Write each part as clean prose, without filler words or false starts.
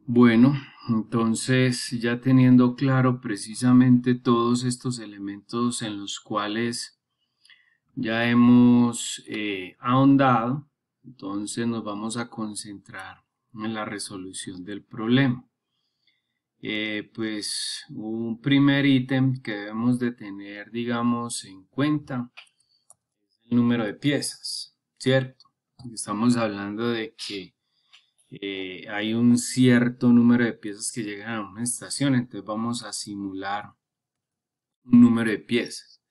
Bueno, entonces ya teniendo claro precisamente todos estos elementos en los cuales ya hemos ahondado, entonces nos vamos a concentrar en la resolución del problema. Pues un primer ítem que debemos de tener, digamos, en cuenta es el número de piezas, ¿cierto? Estamos hablando de que hay un cierto número de piezas que llegan a una estación, entonces vamos a simular un número de piezas.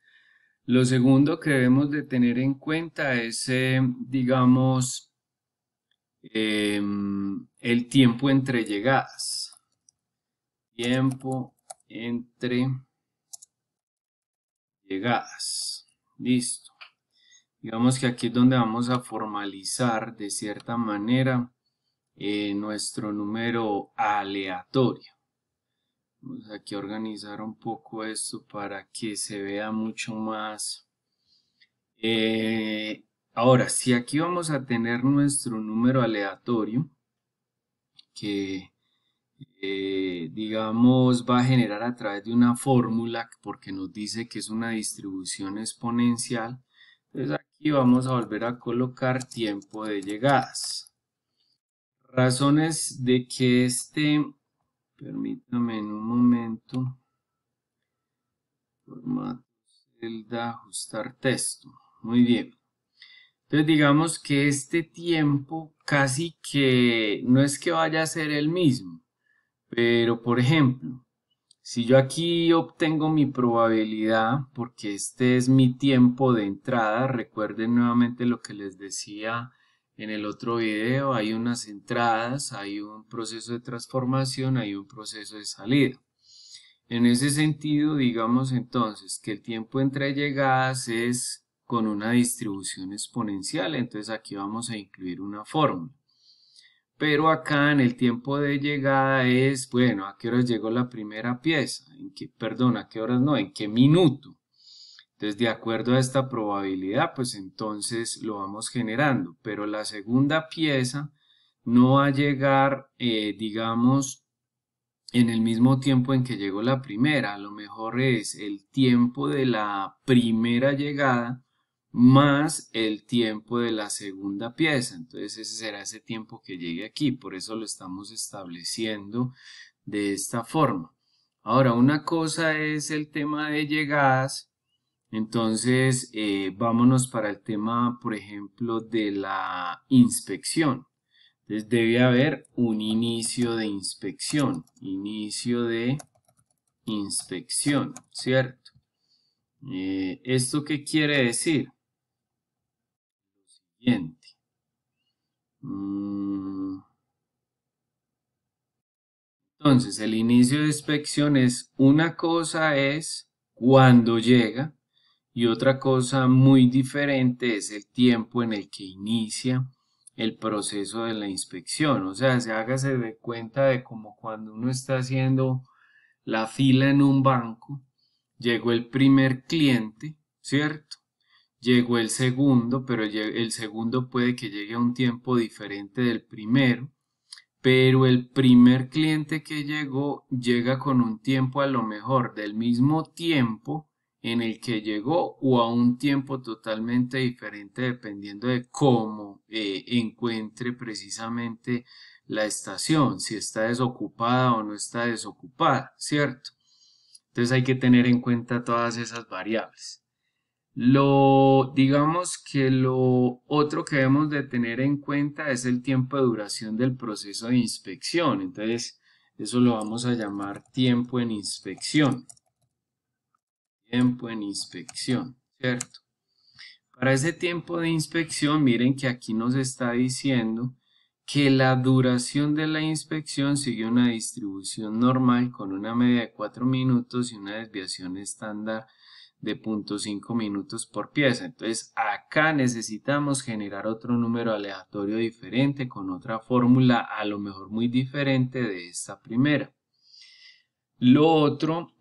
Lo segundo que debemos de tener en cuenta es, digamos, el tiempo entre llegadas. Tiempo entre llegadas. Listo. Digamos que aquí es donde vamos a formalizar de cierta manera nuestro número aleatorio. Vamos aquí a organizar un poco esto para que se vea mucho más. Ahora, si aquí vamos a tener nuestro número aleatorio, que digamos va a generar a través de una fórmula, porque nos dice que es una distribución exponencial, entonces aquí vamos a volver a colocar tiempo de llegadas. Razones de que permítame en un momento, formato celda, ajustar texto, muy bien. Entonces digamos que este tiempo casi que no es que vaya a ser el mismo, pero por ejemplo, si yo aquí obtengo mi probabilidad, porque este es mi tiempo de entrada, recuerden nuevamente lo que les decía en el otro video, hay unas entradas, hay un proceso de transformación, hay un proceso de salida. En ese sentido, digamos entonces que el tiempo entre llegadas es con una distribución exponencial, entonces aquí vamos a incluir una fórmula. Pero acá en el tiempo de llegada es, bueno, ¿a qué horas llegó la primera pieza? Perdón, ¿a qué horas no? ¿En qué minuto? Entonces, de acuerdo a esta probabilidad, pues entonces lo vamos generando. Pero la segunda pieza no va a llegar, digamos, en el mismo tiempo en que llegó la primera. A lo mejor es el tiempo de la primera llegada más el tiempo de la segunda pieza. Entonces ese será ese tiempo que llegue aquí. Por eso lo estamos estableciendo de esta forma. Ahora, una cosa es el tema de llegadas. Entonces, vámonos para el tema, por ejemplo, de la inspección. Entonces debe haber un inicio de inspección, ¿cierto? ¿Esto qué quiere decir? Lo siguiente. Entonces, el inicio de inspección es una cosa es cuando llega y otra cosa muy diferente es el tiempo en el que inicia el proceso de la inspección. O sea, hágase de cuenta de como cuando uno está haciendo la fila en un banco, llegó el primer cliente, ¿cierto? Llegó el segundo, pero el segundo puede que llegue a un tiempo diferente del primero, pero el primer cliente que llegó llega con un tiempo a lo mejor del mismo tiempo en el que llegó o a un tiempo totalmente diferente dependiendo de cómo encuentre precisamente la estación, si está desocupada o no está desocupada, ¿cierto? Entonces hay que tener en cuenta todas esas variables. Digamos que lo otro que debemos de tener en cuenta es el tiempo de duración del proceso de inspección. Entonces, eso lo vamos a llamar tiempo en inspección. Tiempo en inspección, ¿cierto? Para ese tiempo de inspección, miren que aquí nos está diciendo que la duración de la inspección sigue una distribución normal con una media de 4 minutos y una desviación estándar de 0.5 minutos por pieza. Entonces acá necesitamos generar otro número aleatorio diferente con otra fórmula a lo mejor muy diferente de esta primera. Lo otro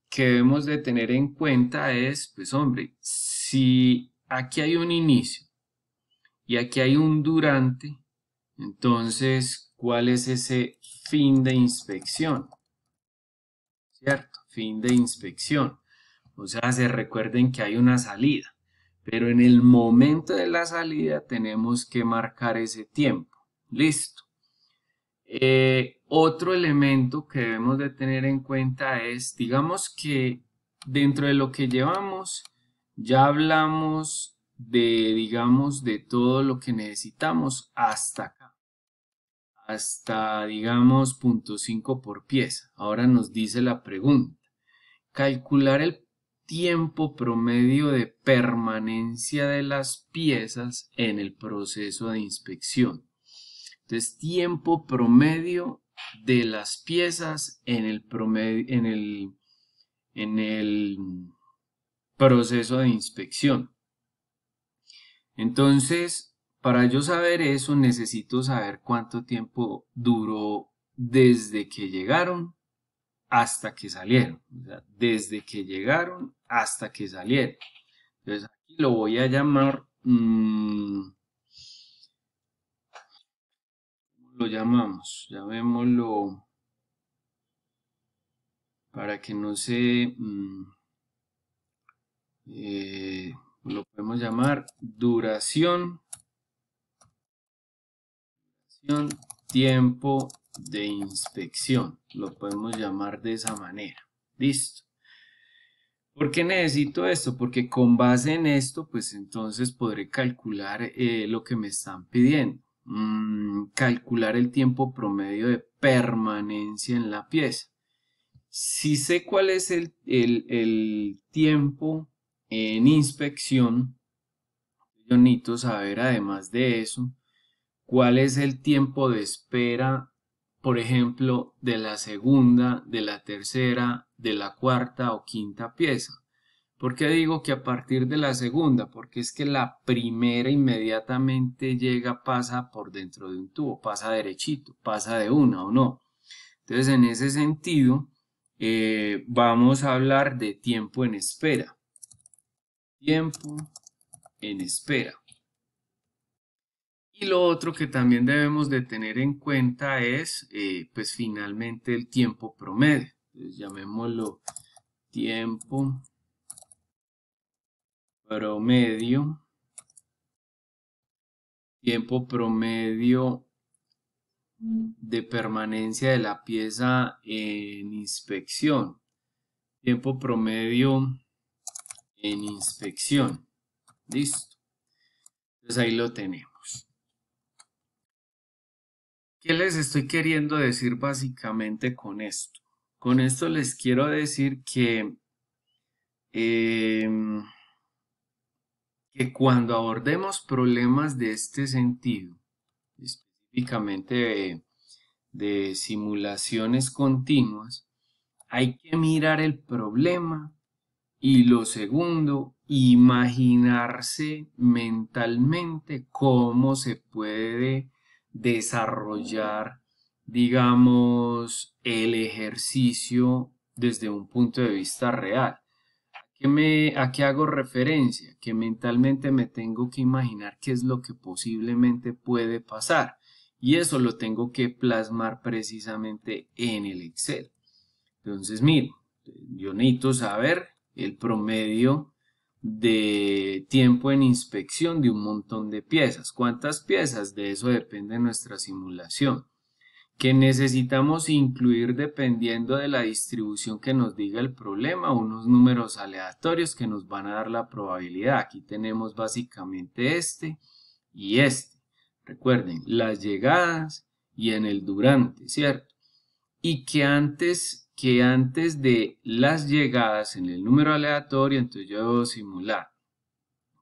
que debemos de tener en cuenta es, pues hombre, si aquí hay un inicio y aquí hay un durante, entonces cuál es ese fin de inspección, ¿cierto? Fin de inspección. O sea, se recuerden que hay una salida, pero en el momento de la salida tenemos que marcar ese tiempo. Listo. Otro elemento que debemos de tener en cuenta es, digamos que dentro de lo que llevamos, ya hablamos de, digamos, de todo lo que necesitamos hasta acá, hasta, digamos, 0.5 por pieza. Ahora nos dice la pregunta, calcular el tiempo promedio de permanencia de las piezas en el proceso de inspección. Entonces, tiempo promedio de las piezas en el proceso de inspección. Entonces, para yo saber eso, necesito saber cuánto tiempo duró desde que llegaron hasta que salieron. O sea, desde que llegaron hasta que salieron. Entonces, aquí lo voy a llamar... lo llamamos, llamémoslo para que no se lo podemos llamar duración, tiempo de inspección, lo podemos llamar de esa manera. Listo. ¿Por qué necesito esto? Porque con base en esto, pues entonces podré calcular lo que me están pidiendo. Calcular el tiempo promedio de permanencia en la pieza. Si sé cuál es el tiempo en inspección, yo necesito saber además de eso, cuál es el tiempo de espera, por ejemplo, de la segunda, de la tercera, de la cuarta o quinta pieza. ¿Por qué digo que a partir de la segunda? Porque es que la primera inmediatamente llega, pasa por dentro de un tubo, pasa derechito, pasa de una o no. Entonces, en ese sentido, vamos a hablar de tiempo en espera. Tiempo en espera. Y lo otro que también debemos de tener en cuenta es, pues finalmente el tiempo promedio. Entonces, llamémoslo tiempo promedio. Tiempo promedio de permanencia de la pieza en inspección. Tiempo promedio en inspección. Listo. Entonces ahí lo tenemos. ¿Qué les estoy queriendo decir básicamente con esto? Con esto les quiero decir que cuando abordemos problemas de este sentido, específicamente de simulaciones continuas, hay que mirar el problema y lo segundo, imaginarse mentalmente cómo se puede desarrollar, digamos, el ejercicio desde un punto de vista real. ¿A qué hago referencia? Que mentalmente me tengo que imaginar qué es lo que posiblemente puede pasar. Y eso lo tengo que plasmar precisamente en el Excel. Entonces, miren, yo necesito saber el promedio de tiempo en inspección de un montón de piezas. ¿Cuántas piezas? De eso depende nuestra simulación. Que necesitamos incluir dependiendo de la distribución que nos diga el problema, unos números aleatorios que nos van a dar la probabilidad. Aquí tenemos básicamente este y este. Recuerden, las llegadas y en el durante, ¿cierto? Y que antes de las llegadas en el número aleatorio, entonces yo debo simular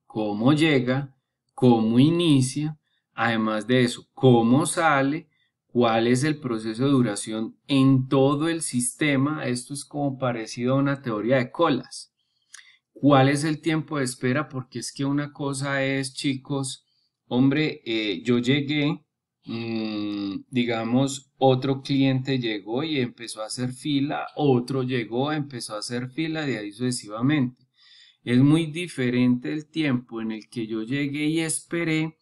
cómo llega, cómo inicia, además de eso, cómo sale, cuál es el proceso de duración en todo el sistema. Esto es como parecido a una teoría de colas. ¿Cuál es el tiempo de espera? Porque es que una cosa es, chicos, hombre, yo llegué, digamos, otro cliente llegó y empezó a hacer fila, otro llegó, empezó a hacer fila, de ahí sucesivamente. Es muy diferente el tiempo en el que yo llegué y esperé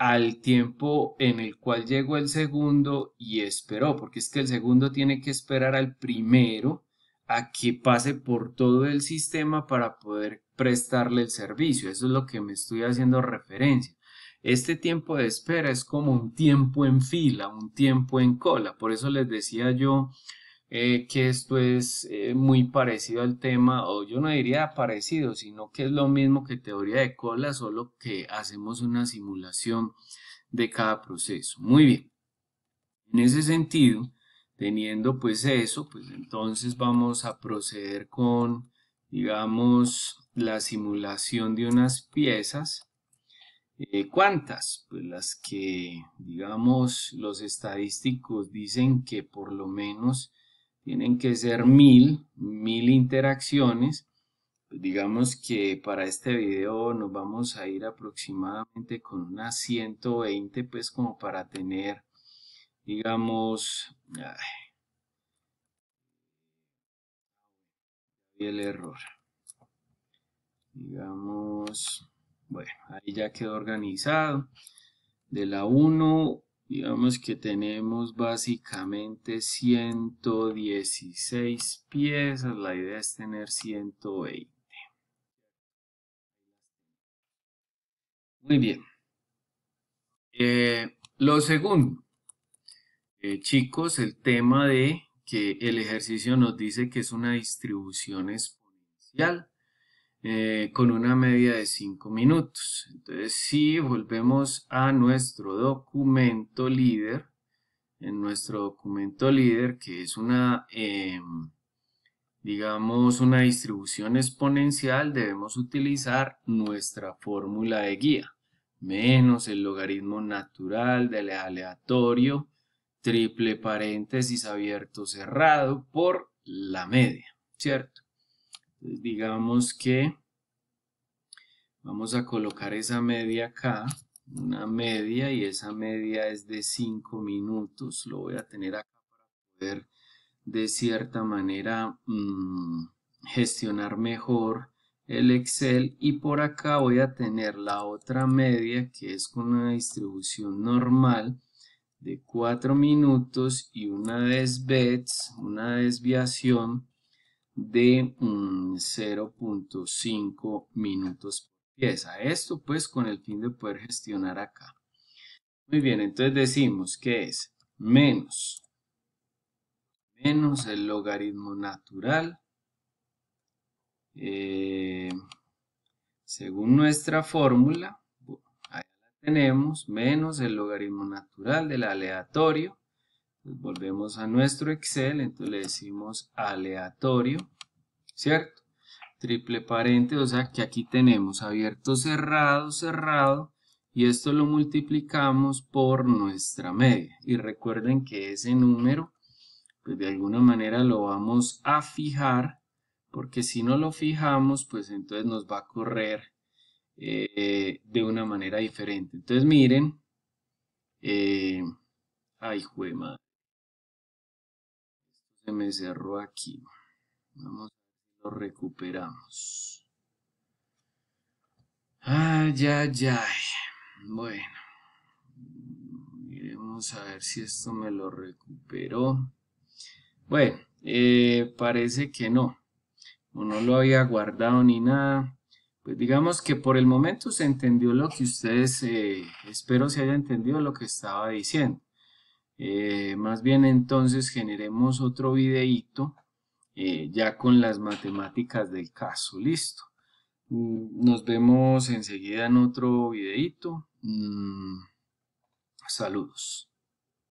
al tiempo en el cual llegó el segundo y esperó, porque es que el segundo tiene que esperar al primero a que pase por todo el sistema para poder prestarle el servicio. Eso es lo que me estoy haciendo referencia. Este tiempo de espera es como un tiempo en fila, un tiempo en cola. Por eso les decía yo que esto es muy parecido al tema, o yo no diría parecido, sino que es lo mismo que teoría de cola, solo que hacemos una simulación de cada proceso. Muy bien. En ese sentido, teniendo pues eso, pues entonces vamos a proceder con, digamos, la simulación de unas piezas. ¿Cuántas? Pues las que, digamos, los estadísticos dicen que por lo menos tienen que ser 1000 interacciones. Pues digamos que para este video nos vamos a ir aproximadamente con unas 120, pues como para tener, digamos, el error. Digamos, bueno, ahí ya quedó organizado. De la 1, digamos que tenemos básicamente 116 piezas. La idea es tener 120. Muy bien. Lo segundo, chicos, el tema de que el ejercicio nos dice que es una distribución exponencial con una media de 5 minutos. Entonces, si volvemos a nuestro documento líder, en nuestro documento líder, que es una, digamos, una distribución exponencial, debemos utilizar nuestra fórmula de guía, menos el logaritmo natural del aleatorio, triple paréntesis abierto cerrado, por la media, ¿cierto? Entonces, digamos que vamos a colocar esa media acá, una media, y esa media es de 5 minutos. Lo voy a tener acá para poder de cierta manera gestionar mejor el Excel. Y por acá voy a tener la otra media que es con una distribución normal de 4 minutos y una una desviación de 0.5 minutos por pieza. Esto pues con el fin de poder gestionar acá. Muy bien, entonces decimos que es menos el logaritmo natural según nuestra fórmula. Ahí la tenemos, menos el logaritmo natural del aleatorio. Entonces volvemos a nuestro Excel, entonces le decimos aleatorio, ¿cierto? Triple paréntesis, o sea que aquí tenemos abierto, cerrado, cerrado, y esto lo multiplicamos por nuestra media. Y recuerden que ese número, pues de alguna manera lo vamos a fijar, porque si no lo fijamos, pues entonces nos va a correr de una manera diferente. Entonces miren, ay, jue madre, se me cerró aquí. Vamos a ver si lo recuperamos. Ay, ay, ay. Bueno, miremos a ver si esto me lo recuperó. Bueno, parece que no. O no lo había guardado ni nada. Pues digamos que por el momento se entendió lo que ustedes, espero se haya entendido lo que estaba diciendo. Más bien entonces generemos otro videíto ya con las matemáticas del caso. Listo. Nos vemos enseguida en otro videíto. Saludos.